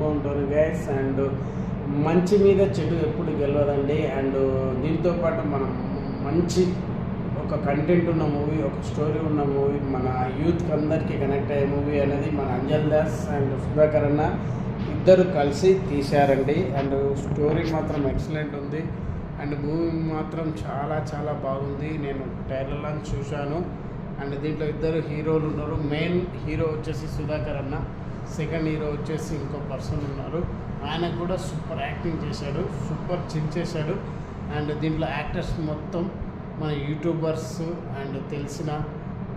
చెప్పుకుంటూ ఉంటారు guys. And మంచి మీద చెడు ఎప్పుడు గెలవదండి. అండ్ దీంతోపాటు మనం మంచి ఒక కంటెంట్ ఉన్న మూవీ, ఒక స్టోరీ ఉన్న మూవీ, మన యూత్కి అందరికీ కనెక్ట్ అయ్యే మూవీ అనేది మన అంజల్ దాస్ అండ్ సుధాకర్ అన్న ఇద్దరు కలిసి తీశారండి. అండ్ స్టోరీ మాత్రం ఎక్సలెంట్ ఉంది. అండ్ మూవీ మాత్రం చాలా చాలా బాగుంది. నేను ట్రైలర్లో చూశాను. అండ్ దీంట్లో ఇద్దరు హీరోలు ఉన్నారు. మెయిన్ హీరో వచ్చేసి సుధాకర్ అన్న, సెకండ్ హీరో వచ్చేసి ఇంకో పర్సన్ ఉన్నారు. ఆయన కూడా సూపర్ యాక్టింగ్ చేశాడు, సూపర్ చించేశాడు. అండ్ దీంట్లో యాక్టర్స్ మొత్తం మన యూట్యూబర్స్ అండ్ తెలిసిన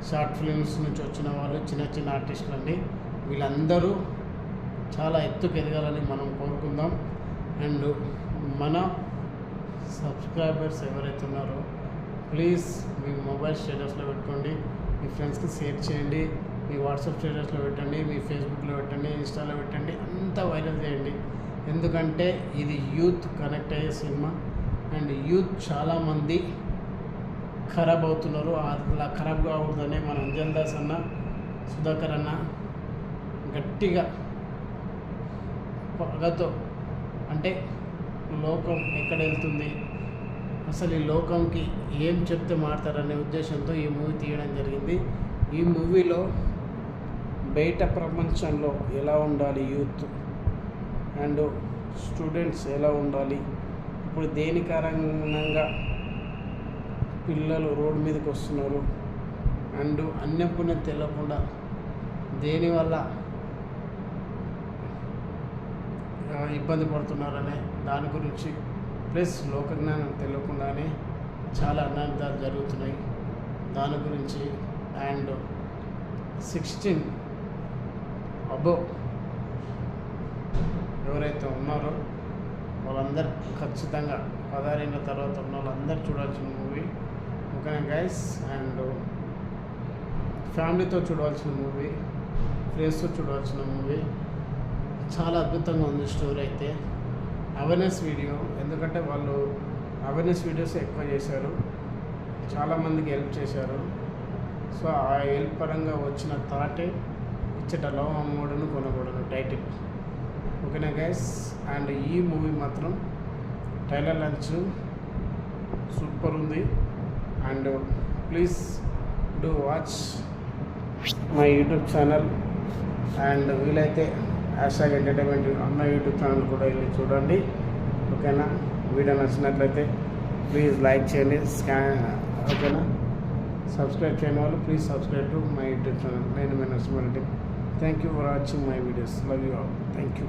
షార్ట్ ఫిలిమ్స్ నుంచి వచ్చిన వాళ్ళు, చిన్న చిన్న ఆర్టిస్టులు అండి. వీళ్ళందరూ చాలా ఎత్తుకు ఎదగాలని మనం కోరుకుందాం. అండ్ మన సబ్స్క్రైబర్స్ ఎవరైతే ఉన్నారో ప్లీజ్ మీ మొబైల్ స్టేటస్లో పెట్టుకోండి, మీ ఫ్రెండ్స్కి షేర్ చేయండి, మీ వాట్సాప్ స్టేటస్లో పెట్టండి, మీ ఫేస్బుక్లో పెట్టండి, ఇన్స్టాలో పెట్టండి, అంతా వైరల్ చేయండి. ఎందుకంటే ఇది యూత్ కనెక్ట్ అయ్యే సినిమా. అండ్ యూత్ చాలామంది ఖరాబ్ అవుతున్నారు. అలా ఖరాబ్ కాకూడదని మన అంజల్ దాస్ అన్న, సుధాకర్ అన్న గట్టిగా పగతో, అంటే లోకం ఎక్కడ వెళ్తుంది, అసలు ఈ లోకంకి ఏం చెప్తే మారుతారనే ఉద్దేశంతో ఈ మూవీ తీయడం జరిగింది. ఈ మూవీలో బయట ప్రపంచంలో ఎలా ఉండాలి యూత్ అండ్ స్టూడెంట్స్ ఎలా ఉండాలి, ఇప్పుడు దేని కారణంగా పిల్లలు రోడ్డు మీదకి వస్తున్నారు అండ్ అన్యపుణ్యం తెలియకుండా దేనివల్ల ఇబ్బంది పడుతున్నారనే దాని గురించి, ప్లస్ లోకజ్ఞానం తెలియకుండానే చాలా అనర్థాలు జరుగుతున్నాయి దాని గురించి. అండ్ 16 అబోవ్ ఎవరైతే ఉన్నారో వాళ్ళందరూ ఖచ్చితంగా 16 ఏళ్ళ తర్వాత ఉన్న వాళ్ళందరూ చూడాల్సిన మూవీ. ఓకేనా గైస్? అండ్ ఫ్యామిలీతో చూడాల్సిన మూవీ, ఫ్రెండ్స్తో చూడాల్సిన మూవీ. చాలా అద్భుతంగా ఉంది స్టోరీ అయితే. అవేర్నెస్ వీడియో, ఎందుకంటే వాళ్ళు అవేర్నెస్ వీడియోస్ ఎక్కువ చేశారు, చాలామందికి హెల్ప్ చేశారు. సో ఆ హెల్ప్ పరంగా వచ్చిన థాటే ఇచ్చటలో అమ్మోడును కొనకూడదు టైటిల్. ఓకేనా గైస్? అండ్ ఈ మూవీ మాత్రం ట్రైలర్ లాంచ్ సూపర్ ఉంది. And please do watch my YouTube channel. And వీలైతే హ్యాష్‌ట్యాగ్ ఎంటర్టైన్మెంట్ అన్న యూట్యూబ్ ఛానల్ కూడా వెళ్ళి చూడండి. ఓకేనా? వీడియో నచ్చినట్లయితే ప్లీజ్ లైక్ చేయండి, ఓకేనా? సబ్స్క్రైబ్ చేయని వాళ్ళు please subscribe to my YouTube channel. నేను మీ Narasimha Reddy. Thank you for watching my videos. Love you all. Thank you.